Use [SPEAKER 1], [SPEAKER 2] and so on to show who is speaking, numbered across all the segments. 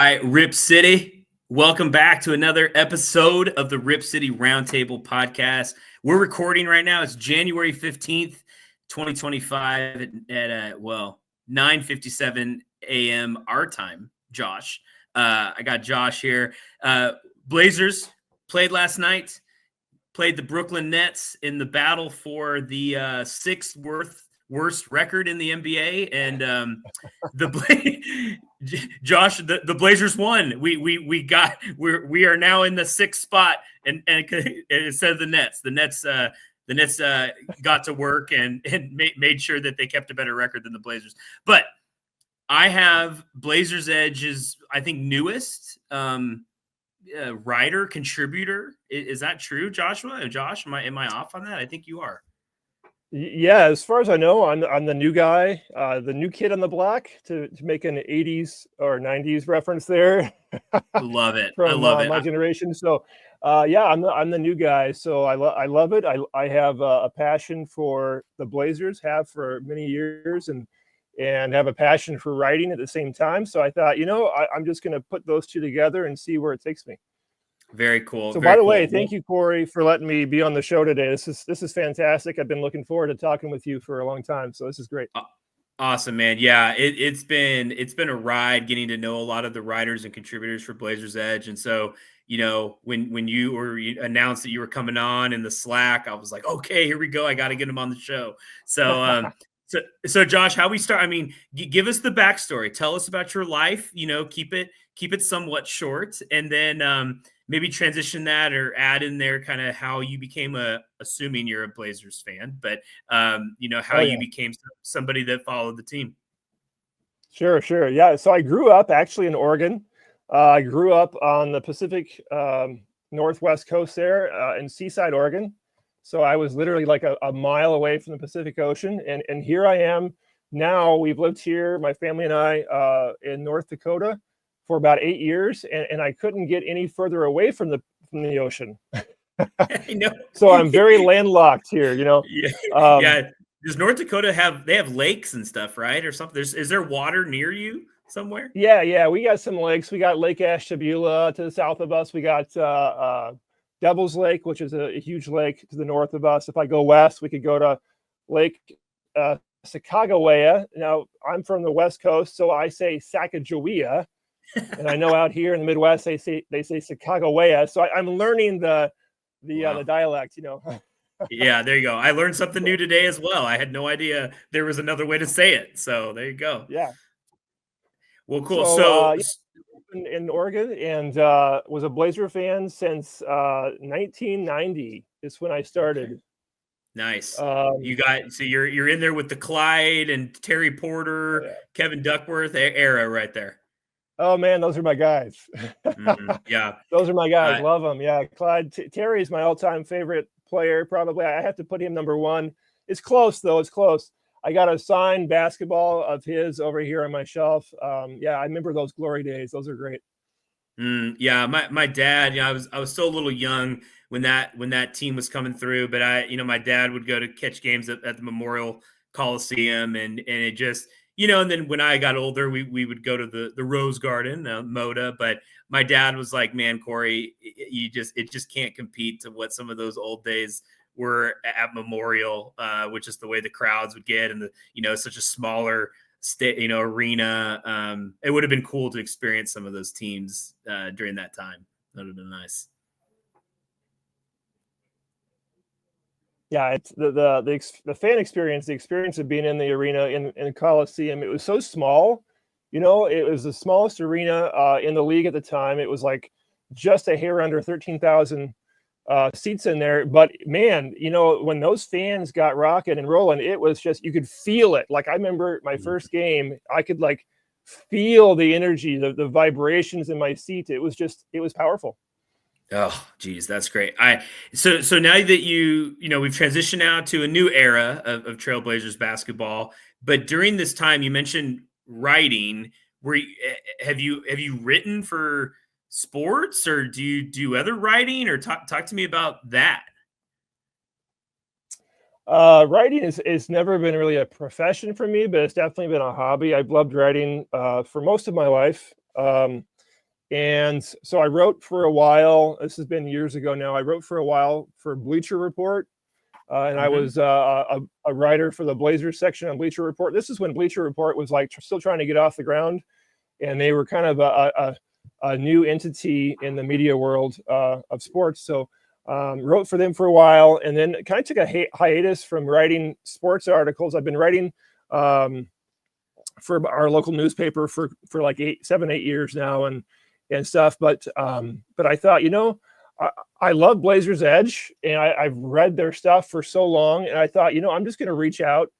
[SPEAKER 1] All right, Rip City, welcome back to another episode of the Rip City Roundtable podcast. We're recording right now. It's January 15th, 2025 at 9:57 a.m. our time, Josh. I got Josh here. Blazers played last night, played the Brooklyn Nets in the battle for the sixth worst record in the NBA, and Josh, the Blazers won. We are now in the sixth spot, and instead of the Nets, the Nets got to work and made sure that they kept a better record than the Blazers. But I have Blazersedge's, I think, newest writer contributor. Is that true, Joshua? Josh, am I off on that? I think you are.
[SPEAKER 2] Yeah, as far as I know, I'm the new guy, the new kid on the block, to make an 80s or 90s reference there.
[SPEAKER 1] Love it.
[SPEAKER 2] From
[SPEAKER 1] I love it.
[SPEAKER 2] My generation. So, yeah, I'm the new guy. So I love it. I have a passion for the Blazers, have for many years, and have a passion for writing at the same time. So I thought, I'm just going to put those two together and see where it takes me.
[SPEAKER 1] Very cool.
[SPEAKER 2] So, by the way, thank you, Corey, for letting me be on the show today. This is fantastic. I've been looking forward to talking with you for a long time. So this is great.
[SPEAKER 1] Awesome, man. Yeah, it's been a ride getting to know a lot of the writers and contributors for Blazersedge. And so, when you announced that you were coming on in the Slack, I was like, okay, here we go. I got to get him on the show. So, so Josh, how we start? I mean, give us the backstory. Tell us about your life. Keep it somewhat short, and then maybe transition that or add in there kind of how you became assuming you're a Blazers fan, but you became somebody that followed the team.
[SPEAKER 2] Sure. Yeah. So I grew up actually in Oregon. I grew up on the Pacific Northwest coast there in Seaside, Oregon. So I was literally like a mile away from the Pacific Ocean. And here I am now. We've lived here, my family and I, in North Dakota for about 8 years, and I couldn't get any further away from the ocean.
[SPEAKER 1] I know.
[SPEAKER 2] So I'm very landlocked here,
[SPEAKER 1] Yeah. Does North Dakota have lakes and stuff, right? Or something? Is there water near you somewhere?
[SPEAKER 2] Yeah. We got some lakes. We got Lake Ashtabula to the south of us. We got Devil's Lake, which is a huge lake to the north of us. If I go west, we could go to Lake Sacagawea. Now, I'm from the West Coast, so I say Sacagawea. And I know out here in the Midwest, they say Sacagawea. So I'm learning the dialect,
[SPEAKER 1] Yeah, there you go. I learned something new today as well. I had no idea there was another way to say it. So there you go.
[SPEAKER 2] Yeah.
[SPEAKER 1] Well, cool. So
[SPEAKER 2] in Oregon, and was a Blazer fan since 1990 is when I started.
[SPEAKER 1] Okay. Nice. You're in there with the Clyde and Terry Porter, Kevin Duckworth era right there.
[SPEAKER 2] Oh man, those are my guys.
[SPEAKER 1] Yeah,
[SPEAKER 2] those are my guys. Love them. Yeah, Clyde Terry is my all-time favorite player. Probably, I have to put him number one. It's close though. It's close. I got a signed basketball of his over here on my shelf. Yeah, I remember those glory days. Those are great.
[SPEAKER 1] Yeah, my dad. I was still a little young when that team was coming through, but my dad would go to catch games at the Memorial Coliseum, and it just. And then when I got older, we would go to the Rose Garden, Moda. But my dad was like, "Man, Corey, it just can't compete to what some of those old days were at Memorial, which is the way the crowds would get, and such a smaller arena. It would have been cool to experience some of those teams during that time. That would have been nice."
[SPEAKER 2] Yeah, it's the fan experience, the experience of being in the arena in Coliseum. It was so small, it was the smallest arena in the league at the time. It was like just a hair under 13,000 seats in there. But man, when those fans got rocking and rolling, it was just, you could feel it. Like I remember my first game, I could like feel the energy, the vibrations in my seat. It was powerful.
[SPEAKER 1] Oh, geez, that's great. So now that we've transitioned now to a new era of Trailblazers basketball, but during this time you mentioned writing. Have you written for sports, or do you do other writing, or talk to me about that?
[SPEAKER 2] Writing is never been really a profession for me, but it's definitely been a hobby. I've loved writing for most of my life. And so I wrote for a while. This has been years ago now. I wrote for a while for Bleacher Report, and I
[SPEAKER 1] Mm-hmm.
[SPEAKER 2] was a writer for the Blazers section on Bleacher Report. This is when Bleacher Report was like still trying to get off the ground, and they were kind of a new entity in the media world of sports. So wrote for them for a while, and then kind of took a hiatus from writing sports articles. I've been writing for our local newspaper for like 7, 8 years now, and stuff. But I thought, I love Blazersedge, and I've read their stuff for so long, and I thought, I'm just going to reach out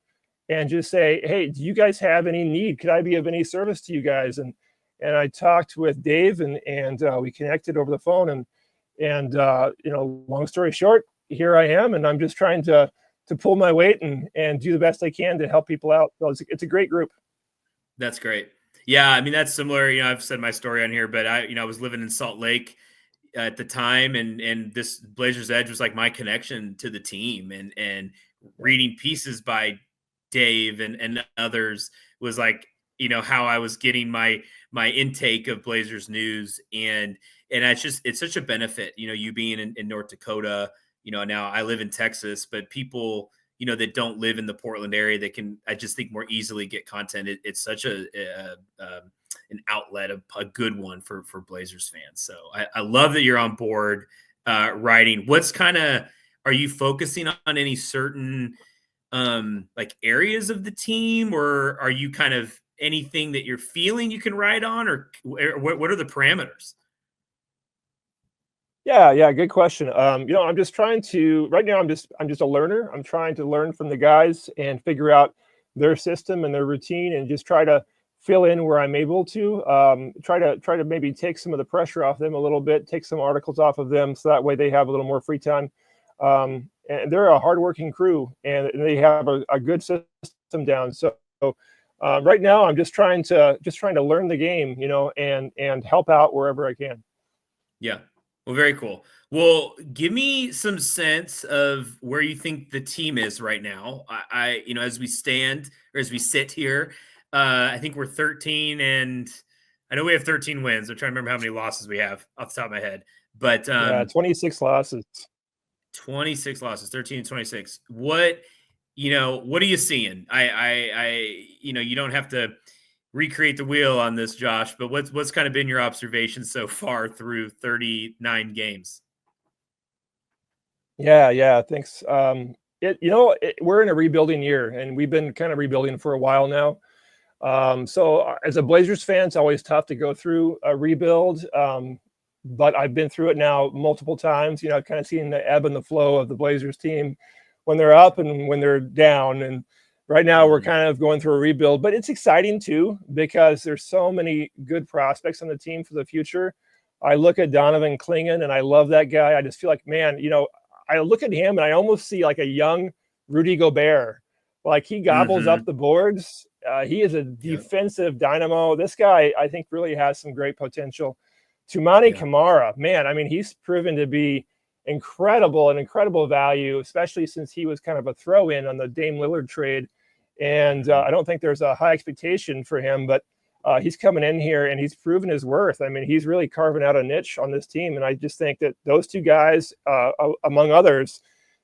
[SPEAKER 2] and just say, hey, do you guys have any need? Could I be of any service to you guys? And I talked with Dave, and we connected over the phone, and long story short, here I am, and I'm just trying to pull my weight and do the best I can to help people out. So it's a great group.
[SPEAKER 1] That's great. Yeah, I mean that's similar. I've said my story on here, but I was living in Salt Lake at the time, and this Blazersedge was like my connection to the team, and reading pieces by Dave and others was like how I was getting my intake of Blazers news, and it's such a benefit. You being in North Dakota, now I live in Texas, but people that don't live in the Portland area that can, I just think, more easily get content. It's such an outlet, a good one for Blazers fans. So I love that you're on board writing. Are you focusing on any certain like areas of the team, or are you kind of anything that you're feeling you can write on, or what are the parameters?
[SPEAKER 2] Yeah, good question. I'm just trying to right now. I'm just a learner. I'm trying to learn from the guys and figure out their system and their routine, and just try to fill in where I'm able to. Try to maybe take some of the pressure off them a little bit, take some articles off of them, so that way they have a little more free time. And they're a hardworking crew, and they have a good system down. So right now, I'm just trying to learn the game, and help out wherever I can.
[SPEAKER 1] Yeah. Well, very cool. Well, give me some sense of where you think the team is right now. As we stand or as we sit here, I think we're 13, and I know we have 13 wins. I'm trying to remember how many losses we have off the top of my head, but
[SPEAKER 2] Yeah, 26 losses.
[SPEAKER 1] 26 losses, 13 and 26. What are you seeing? You don't have to recreate the wheel on this, Josh, but what's kind of been your observation so far through 39 games?
[SPEAKER 2] Yeah, thanks. We're in a rebuilding year, and we've been kind of rebuilding for a while now. So as a Blazers fan, it's always tough to go through a rebuild. But I've been through it now multiple times. I've kind of seen the ebb and the flow of the Blazers team when they're up and when they're down. And right now we're kind of going through a rebuild, but it's exciting too, because there's so many good prospects on the team for the future. I look at Donovan Clingan, and I love that guy. I just feel like, man, I look at him and I almost see like a young Rudy Gobert. Like, he gobbles up the boards. He is a defensive dynamo. This guy, I think, really has some great potential. Toumani Camara, man, I mean, he's proven to be incredible value, especially since he was kind of a throw-in on the Dame Lillard trade. And I don't think there's a high expectation for him, but he's coming in here and he's proven his worth. I mean, he's really carving out a niche on this team. And I just think that those two guys, among others,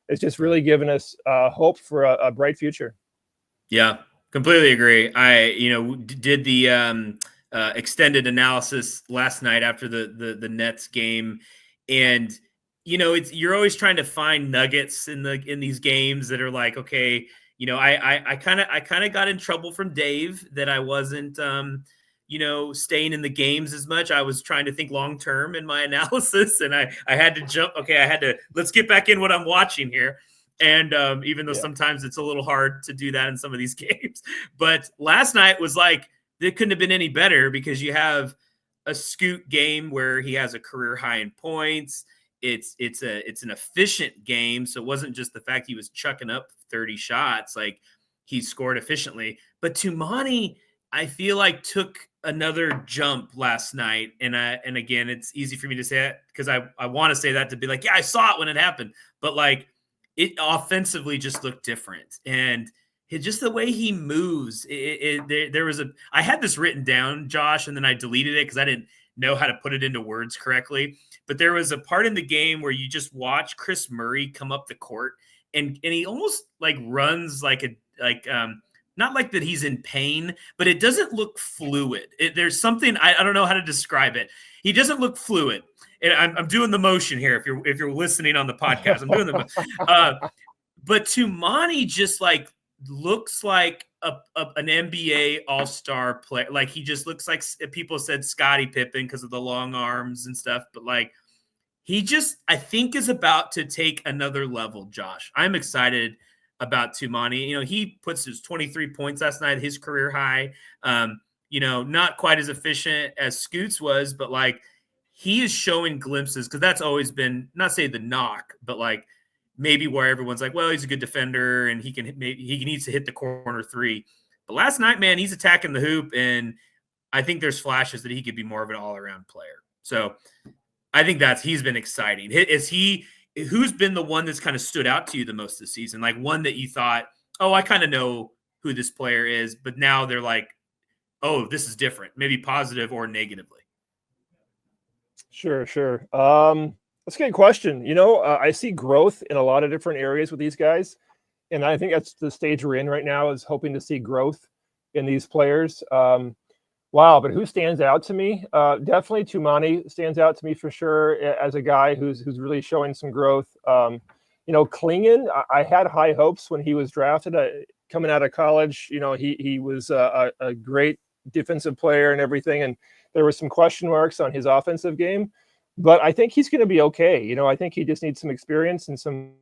[SPEAKER 2] is just really giving us hope for a bright future.
[SPEAKER 1] Yeah, completely agree. I, did the extended analysis last night after the Nets game, and you're always trying to find nuggets in these games that are like, okay, I kind of got in trouble from Dave that I wasn't staying in the games as much. I was trying to think long term in my analysis, and I had to jump. Okay, let's get back in what I'm watching here. And even though sometimes it's a little hard to do that in some of these games, but last night was like, it couldn't have been any better, because you have a Scoot game where he has a career high in points. It's an efficient game. So it wasn't just the fact he was chucking up 30 shots, like he scored efficiently. But Toumani, I feel like, took another jump last night. And again, it's easy for me to say that because I want to say that to be like, yeah, I saw it when it happened. But like, it offensively just looked different. And just the way he moves, I had this written down, Josh, and then I deleted it because I didn't know how to put it into words correctly. But there was a part in the game where you just watch Chris Murray come up the court, and he almost like runs like not like that he's in pain, but it doesn't look fluid. There's something I don't know how to describe it. He doesn't look fluid. And I'm doing the motion here. If you're listening on the podcast, I'm doing the. But Tumani just like looks like an NBA All-Star player. Like he just looks like, people said Scottie Pippen because of the long arms and stuff. But like he just, I think, is about to take another level. Josh, I'm excited about Tumani. You know, he puts his 23 points last night, his career high. You know, not quite as efficient as Scoots was, but like he is showing glimpses, because that's always been, not say the knock, but like maybe where everyone's like, well, he's a good defender and he needs to hit the corner three. But last night, man, he's attacking the hoop, and I think there's flashes that he could be more of an all-around player. So I think he's been exciting. Who's been the one that's kind of stood out to you the most this season? Like one that you thought, oh, I kind of know who this player is, but now they're like, oh, this is different, maybe positive or negatively.
[SPEAKER 2] Sure. That's a good question. You know, I see growth in a lot of different areas with these guys, and I think that's the stage we're in right now, is hoping to see growth in these players. Wow, but who stands out to me? Definitely Tumani stands out to me for sure as a guy who's really showing some growth. You know, Klingon, I had high hopes when he was drafted coming out of college. You know, he was a great defensive player and everything, and there were some question marks on his offensive game, but I think he's going to be okay. You know, I think he just needs some experience and some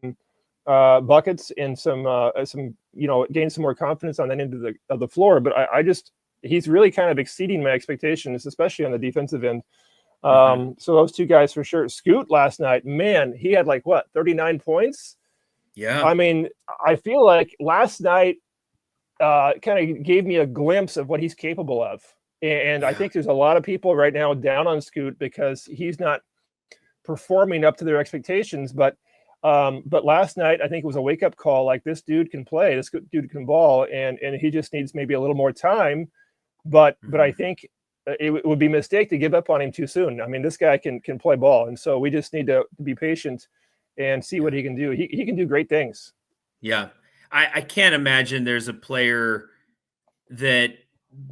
[SPEAKER 2] buckets and some you know, gain some more confidence on that end of the floor. But he's really kind of exceeding my expectations, especially on the defensive end. So those two guys for sure. Scoot last night, man, he had like 39 points.
[SPEAKER 1] Yeah.
[SPEAKER 2] I mean, I feel like last night kind of gave me a glimpse of what he's capable of. And yeah. I think there's a lot of people right now down on Scoot because he's not performing up to their expectations. But last night, I think it was a wake-up call. Like, this dude can play, this dude can ball, and he just needs maybe a little more time. But I think it would be a mistake to give up on him too soon. I mean, this guy can play ball, and so we just need to be patient and see what he can do. He can do great things.
[SPEAKER 1] Yeah. I can't imagine there's a player that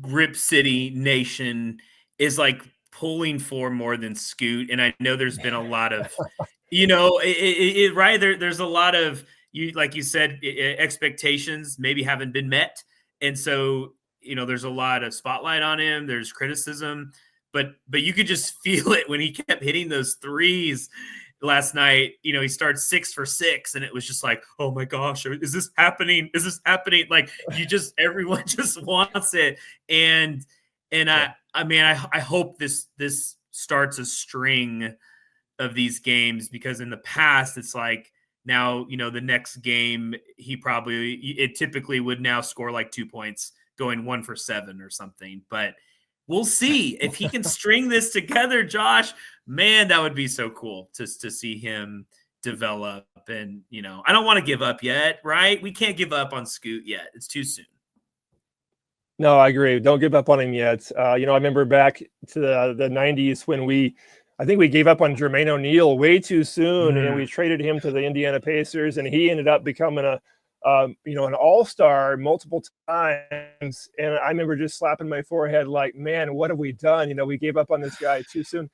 [SPEAKER 1] Rip City Nation is like pulling for more than Scoot. And I know there's been a lot of, you know, right there's a lot of, like you said, expectations maybe haven't been met. And so, you know, there's a lot of spotlight on him. There's criticism, but you could just feel it when he kept hitting those threes last night. You know, he starts 6 for 6, and it was just like, oh my gosh, is this happening? Is this happening? Like, everyone just wants it. And yeah. I mean, I hope this starts a string of these games, because in the past it's like, now, you know, the next game it typically would now score like 2 points going 1 for 7 or something. But we'll see if he can string this together, Josh. Man, that would be so cool to see him develop. And, you know, I don't want to give up yet, right? We can't give up on Scoot yet. It's too soon.
[SPEAKER 2] No, I agree. Don't give up on him yet. You know, I remember back to the 90s when I think we gave up on Jermaine O'Neal way too soon, and we traded him to the Indiana Pacers, and he ended up becoming you know, an all-star multiple times. And I remember just slapping my forehead like, man, what have we done? You know, we gave up on this guy too soon.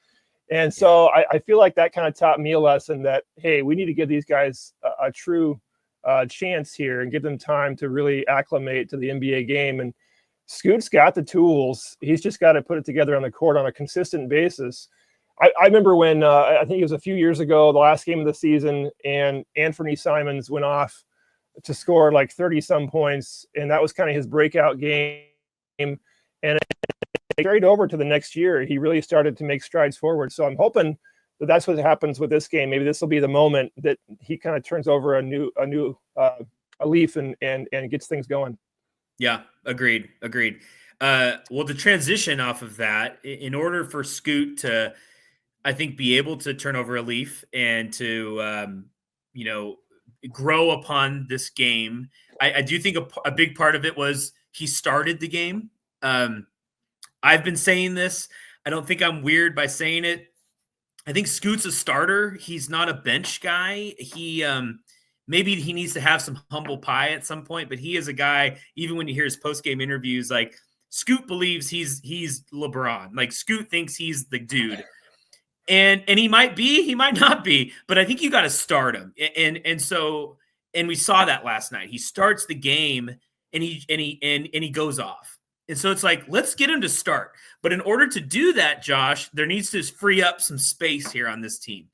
[SPEAKER 2] And so I feel like that kind of taught me a lesson that, hey, we need to give these guys a true chance here and give them time to really acclimate to the NBA game. And Scoot's got the tools. He's just got to put it together on the court on a consistent basis. I remember when I think it was a few years ago, the last game of the season, and Anthony Simons went off to score like 30-some points, and that was kind of his breakout game. And it carried over to the next year. He really started to make strides forward. So I'm hoping that that's what happens with this game. Maybe this will be the moment that he kind of turns over a leaf and gets things going.
[SPEAKER 1] Yeah, agreed. Well, the transition off of that, in order for Scoot to, I think, be able to turn over a leaf and to, you know, grow upon this game, I do think a big part of it was he started the game. I've been saying this. I don't think I'm weird by saying it. I think Scoot's a starter. He's not a bench guy. Maybe he needs to have some humble pie at some point, but he is a guy, even when you hear his post-game interviews, like Scoot believes he's LeBron. Like Scoot thinks he's the dude. And he might be, he might not be, but I think you got to start him. And we saw that last night. He starts the game and he goes off. And so it's like, let's get him to start. But in order to do that, Josh, there needs to free up some space here on this team.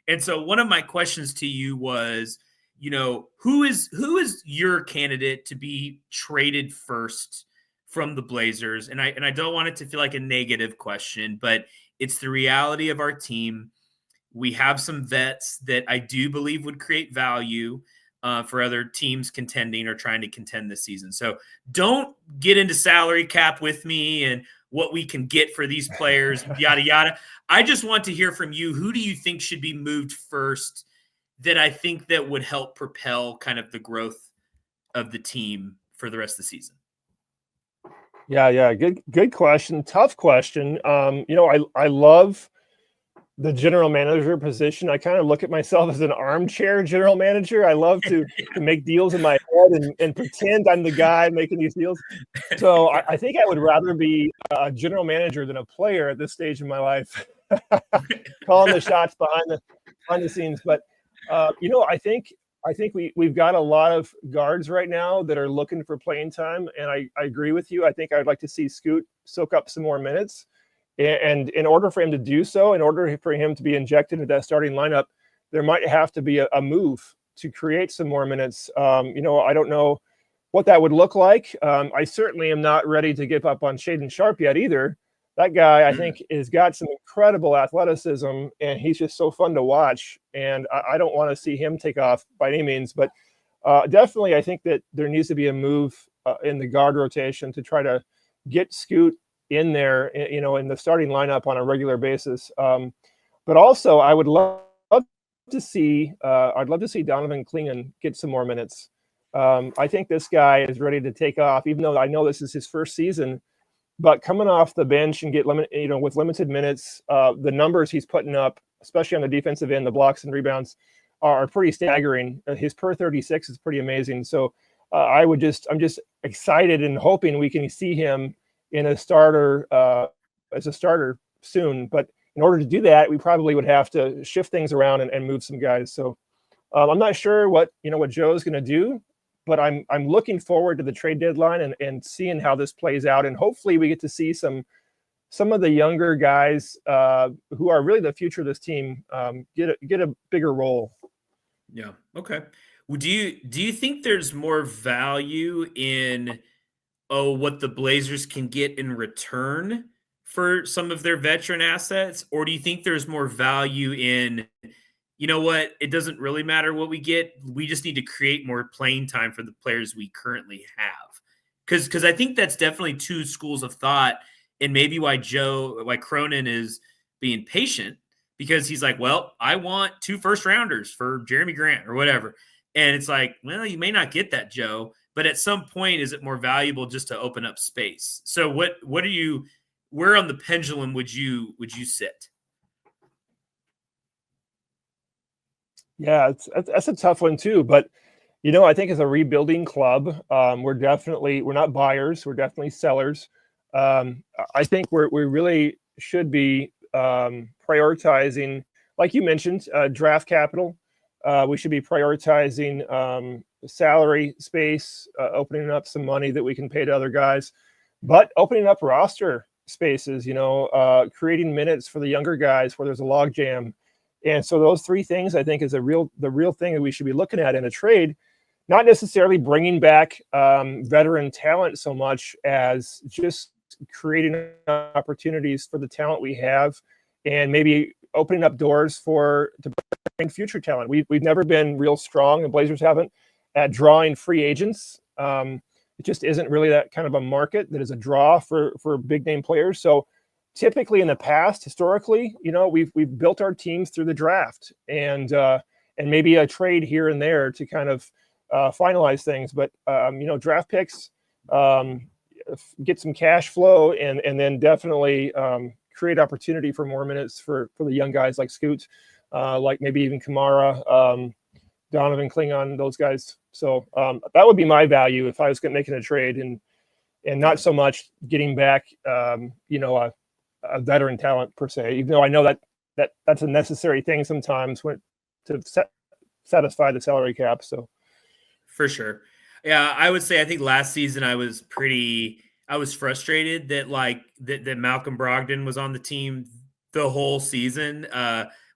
[SPEAKER 1] And so one of my questions to you was, who is your candidate to be traded first from the Blazers? And I don't want it to feel like a negative question, but it's the reality of our team. We have some vets that I do believe would create value for other teams contending or trying to contend this season. So don't get into salary cap with me and what we can get for these players, yada, yada. I just want to hear from you. Who do you think should be moved first that I think that would help propel kind of the growth of the team for the rest of the season?
[SPEAKER 2] Yeah. Good question. Tough question. I love the general manager position. I kind of look at myself as an armchair general manager. I love to make deals in my head and pretend I'm the guy making these deals. So I think I would rather be a general manager than a player at this stage in my life, calling the shots behind the scenes. But I think we've got a lot of guards right now that are looking for playing time, and I agree with you. I think I would like to see Scoot soak up some more minutes. And in order for him to do so, in order for him to be injected into that starting lineup, there might have to be a move to create some more minutes. I don't know what that would look like. I certainly am not ready to give up on Shaedon Sharpe yet either. That guy, I think, has got some incredible athleticism, and he's just so fun to watch. And I don't want to see him take off by any means. But definitely, I think that there needs to be a move in the guard rotation to try to get Scoot in there, in the starting lineup on a regular basis. But also, I would love to see Donovan Clingan get some more minutes. I think this guy is ready to take off, even though I know this is his first season. But coming off the bench and with limited minutes, the numbers he's putting up, especially on the defensive end, the blocks and rebounds, are pretty staggering. His per 36 is pretty amazing. So I'm just excited and hoping we can see him in a starter as a starter soon. But in order to do that, we probably would have to shift things around and move some guys. So I'm not sure what Joe's going to do, but I'm looking forward to the trade deadline and seeing how this plays out. And hopefully we get to see some of the younger guys who are really the future of this team get a bigger role.
[SPEAKER 1] Yeah. Okay. Well, do you think there's more value in what the Blazers can get in return for some of their veteran assets? Or do you think there's more value in, what, it doesn't really matter what we get. We just need to create more playing time for the players we currently have. Because I think that's definitely two schools of thought, and maybe why Cronin is being patient, because he's like, well, I want 2 first-rounders for Jeremy Grant or whatever. And it's like, well, you may not get that, Joe. But at some point, is it more valuable just to open up space? So where on the pendulum would you sit?
[SPEAKER 2] Yeah, that's a tough one too. But, I think as a rebuilding club, we're not buyers. We're definitely sellers. I think we really should be prioritizing, like you mentioned, draft capital. We should be prioritizing salary space, opening up some money that we can pay to other guys, but opening up roster spaces, creating minutes for the younger guys where there's a log jam. And so those 3 things, I think, is the real thing that we should be looking at in a trade, not necessarily bringing back veteran talent so much as just creating opportunities for the talent we have, and maybe opening up doors to bring future talent. We've never been real strong, the Blazers haven't, at drawing free agents. It just isn't really that kind of a market that is a draw for big name players. So typically in the past, historically, we've built our teams through the draft and maybe a trade here and there to kind of finalize things. But draft picks, get some cash flow, and then definitely create opportunity for more minutes for the young guys like Scoot, like maybe even Kamara, Donovan Klingon, those guys. So that would be my value if I was making a trade, and not so much getting back, a veteran talent per se, even though I know that's a necessary thing sometimes to satisfy the salary cap. So
[SPEAKER 1] for sure. Yeah, I would say I think last season I was frustrated that Malcolm Brogdon was on the team the whole season.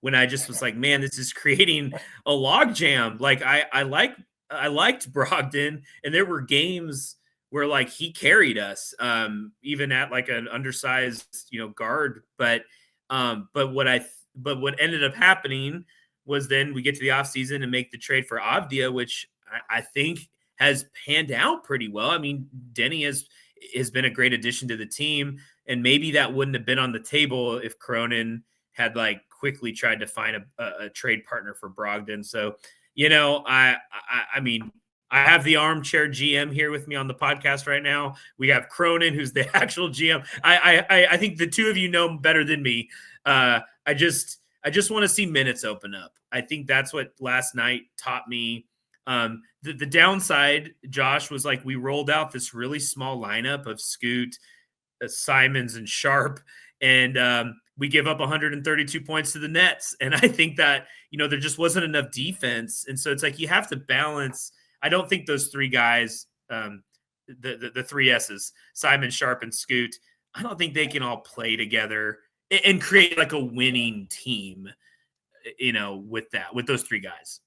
[SPEAKER 1] When I just was like, man, this is creating a logjam. Like I liked Brogdon, and there were games where like he carried us, even at like an undersized, guard. But what ended up happening was then we get to the offseason and make the trade for Avdia, which I think has panned out pretty well. I mean, Denny has been a great addition to the team, and maybe that wouldn't have been on the table if Cronin had like quickly tried to find a trade partner for Brogdon. So, I mean, I have the armchair GM here with me on the podcast right now. We have Cronin, who's the actual GM. I think the two of you know better than me. I just want to see minutes open up. I think that's what last night taught me. The downside, Josh, was like we rolled out this really small lineup of Scoot, Simons, and Sharp, and we give up 132 points to the Nets. And I think that, there just wasn't enough defense. And so it's like you have to balance. I don't think those three guys, the three S's, Simon, Sharp, and Scoot, I don't think they can all play together and create like a winning team, with those three guys.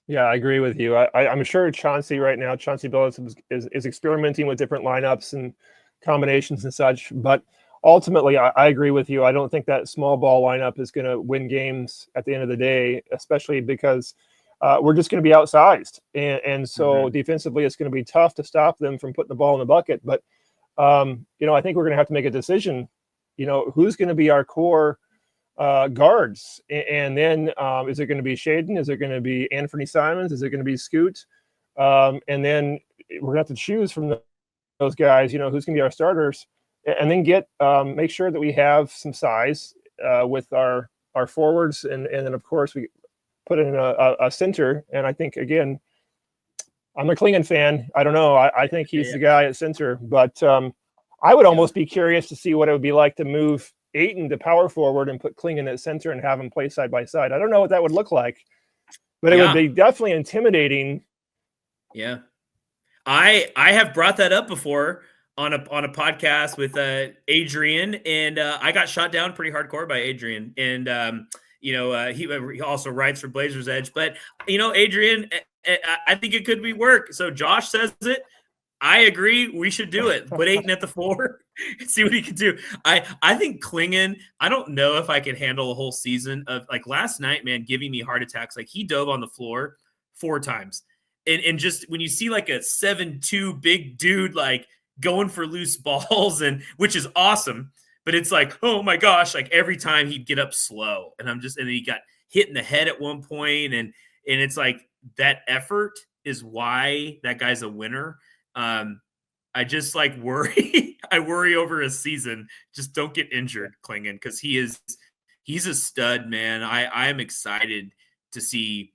[SPEAKER 2] Yeah, I agree with you. I'm sure Chauncey Billups is experimenting with different lineups and combinations and such. But ultimately, I agree with you. I don't think that small ball lineup is going to win games at the end of the day, especially because we're just going to be outsized. And so defensively, it's going to be tough to stop them from putting the ball in the bucket. But, I think we're going to have to make a decision, who's going to be our core guards, and then is it going to be Shaden? Is it going to be Anthony Simons? Is it going to be Scoot? And then we're going to have to choose from those guys, who's going to be our starters, and then make sure that we have some size with our forwards, and then of course we put in a center. And I think, again, I'm a Klingon fan. I don't know. I think he's the guy at center, but I would almost be curious to see what it would be like to move Ayton to power forward and put Klingon at center and have them play side by side. I don't know what that would look like, but it would be definitely intimidating.
[SPEAKER 1] Yeah. I have brought that up before on a podcast with Adrian, and I got shot down pretty hardcore by Adrian. And he also writes for Blazersedge. But Adrian, I think it could be work. So Josh says it. I agree. We should do it. Put Ayton at the 4 and see what he can do. I think Klingon, I don't know if I can handle a whole season of like last night, man, giving me heart attacks. Like he dove on the floor 4 times. And just when you see like a 7'2" big dude, like going for loose balls, and which is awesome, but it's like, oh my gosh, like every time he'd get up slow, and then he got hit in the head at one point, and it's like that effort is why that guy's a winner. I just like worry. I worry over a season. Just don't get injured, Klingon, because he's a stud, man. I am excited to see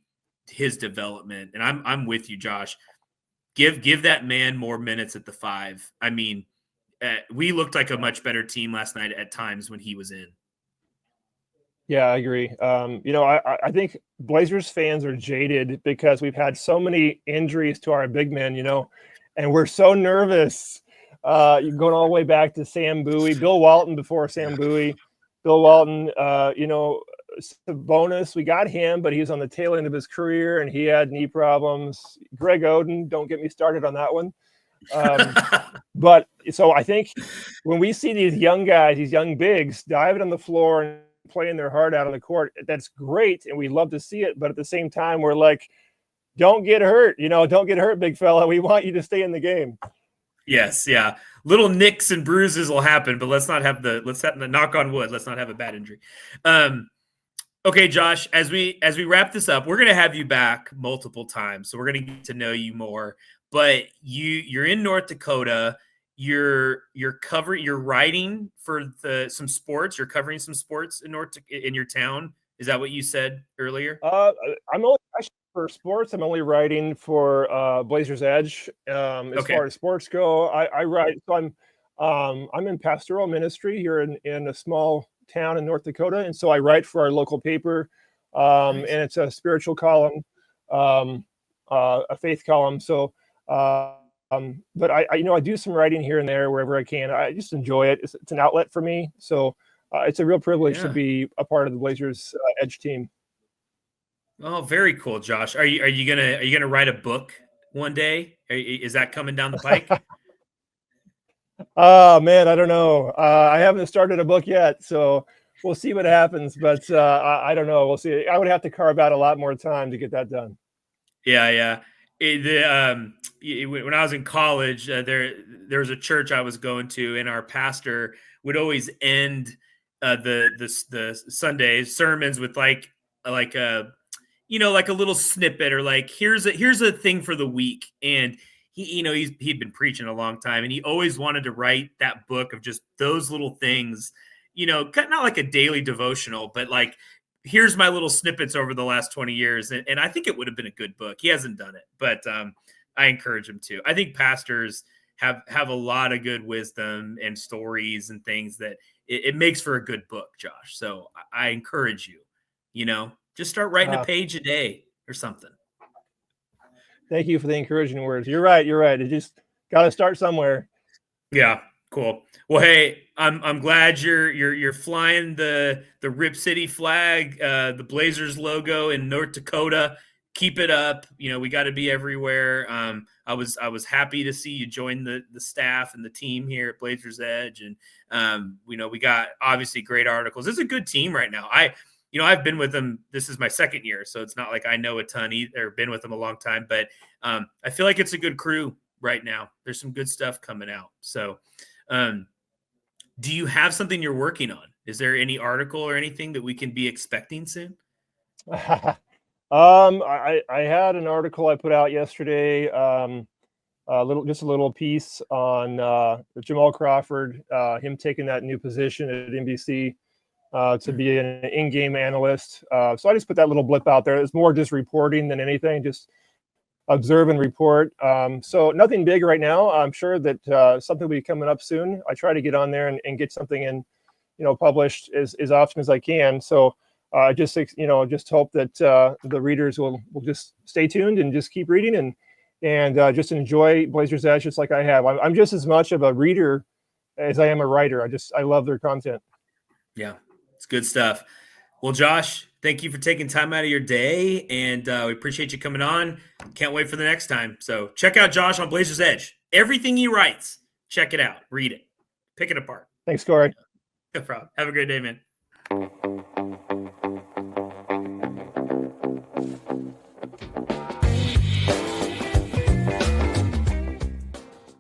[SPEAKER 1] his development, and I'm with you, Josh. Give that man more minutes at the 5. I mean, we looked like a much better team last night at times when he was in.
[SPEAKER 2] Yeah, I agree. I think Blazers fans are jaded because we've had so many injuries to our big men, and we're so nervous. You're going all the way back to Sam Bowie, Bill Walton before Sam Bowie. Bill Walton, Sabonis, we got him, but he's on the tail end of his career, and he had knee problems. Greg Oden, don't get me started on that one. But so I think when we see these young guys, these young bigs diving on the floor and playing their heart out on the court, that's great, and we love to see it. But at the same time, we're like, don't get hurt, don't get hurt, big fella. We want you to stay in the game.
[SPEAKER 1] Yes, yeah. Little nicks and bruises will happen, but let's have the knock on wood. Let's not have a bad injury. Okay, Josh, as we wrap this up, we're going to have you back multiple times. So we're going to get to know you more. But you're in North Dakota. you're writing for some sports. You're covering some sports in your town. Is that what you said earlier?
[SPEAKER 2] I'm only actually for sports. I'm only writing for Blazersedge. As
[SPEAKER 1] Okay.
[SPEAKER 2] far as sports go, I write. So I'm in pastoral ministry here in a small town in North Dakota, and so I write for our local paper, and
[SPEAKER 1] Nice.
[SPEAKER 2] it's a spiritual column, a faith column. So, but I do some writing here and there wherever I can. I just enjoy it. It's an outlet for me. So it's a real privilege to
[SPEAKER 1] Yeah.
[SPEAKER 2] be a part of the Blazers Edge team.
[SPEAKER 1] Oh, very cool, Josh. Are you gonna write a book one day? Is that coming down the pike?
[SPEAKER 2] Oh man, I don't know. I haven't started a book yet, so we'll see what happens. But I don't know. We'll see. I would have to carve out a lot more time to get that done.
[SPEAKER 1] Yeah, yeah. When I was in college, there was a church I was going to, and our pastor would always end the Sunday sermons with like a like a little snippet, or like here's a thing for the week. And he'd been preaching a long time, and he always wanted to write that book of just those little things, not like a daily devotional, but like here's my little snippets over the last 20 years. And I think it would have been a good book. He hasn't done it, but I encourage him to. I think pastors have a lot of good wisdom and stories and things that it makes for a good book, Josh. So I encourage you, just start writing a
[SPEAKER 2] Uh,
[SPEAKER 1] page a day or something.
[SPEAKER 2] Thank you for the encouraging words. You're right. You're right. It just got to start somewhere.
[SPEAKER 1] Yeah, cool. Well, hey, I'm glad you're flying the Rip City flag, the Blazers logo in North Dakota. Keep it up. We got to be everywhere. I was happy to see you join the staff and the team here at Blazersedge, and we got obviously great articles. It's a good team right now. I've been with them. This is my second year, so it's not like I know a ton either. Been with them a long time, but I feel like it's a good crew right now. There's some good stuff coming out. So, do you have something you're working on? Is there any article or anything that we can be expecting soon?
[SPEAKER 2] I had an article I put out yesterday. Just a little piece on Jamal Crawford, him taking that new position at NBC. To be an in-game analyst. So I just put that little blip out there. It's more just reporting than anything, just observe and report. So nothing big right now. I'm sure that something will be coming up soon. I try to get on there and get something in, published as often as I can. So just hope that the readers will just stay tuned and just keep reading and just enjoy Blazersedge just like I have. I'm just as much of a reader as I am a writer. I love their content.
[SPEAKER 1] Yeah, it's good stuff. Well, Josh, thank you for taking time out of your day, and we appreciate you coming on. Can't wait for the next time. So check out Josh on Blazersedge. Everything he writes, check it out. Read it. Pick it apart.
[SPEAKER 2] Thanks, Corey.
[SPEAKER 1] No problem. Have a great day, man.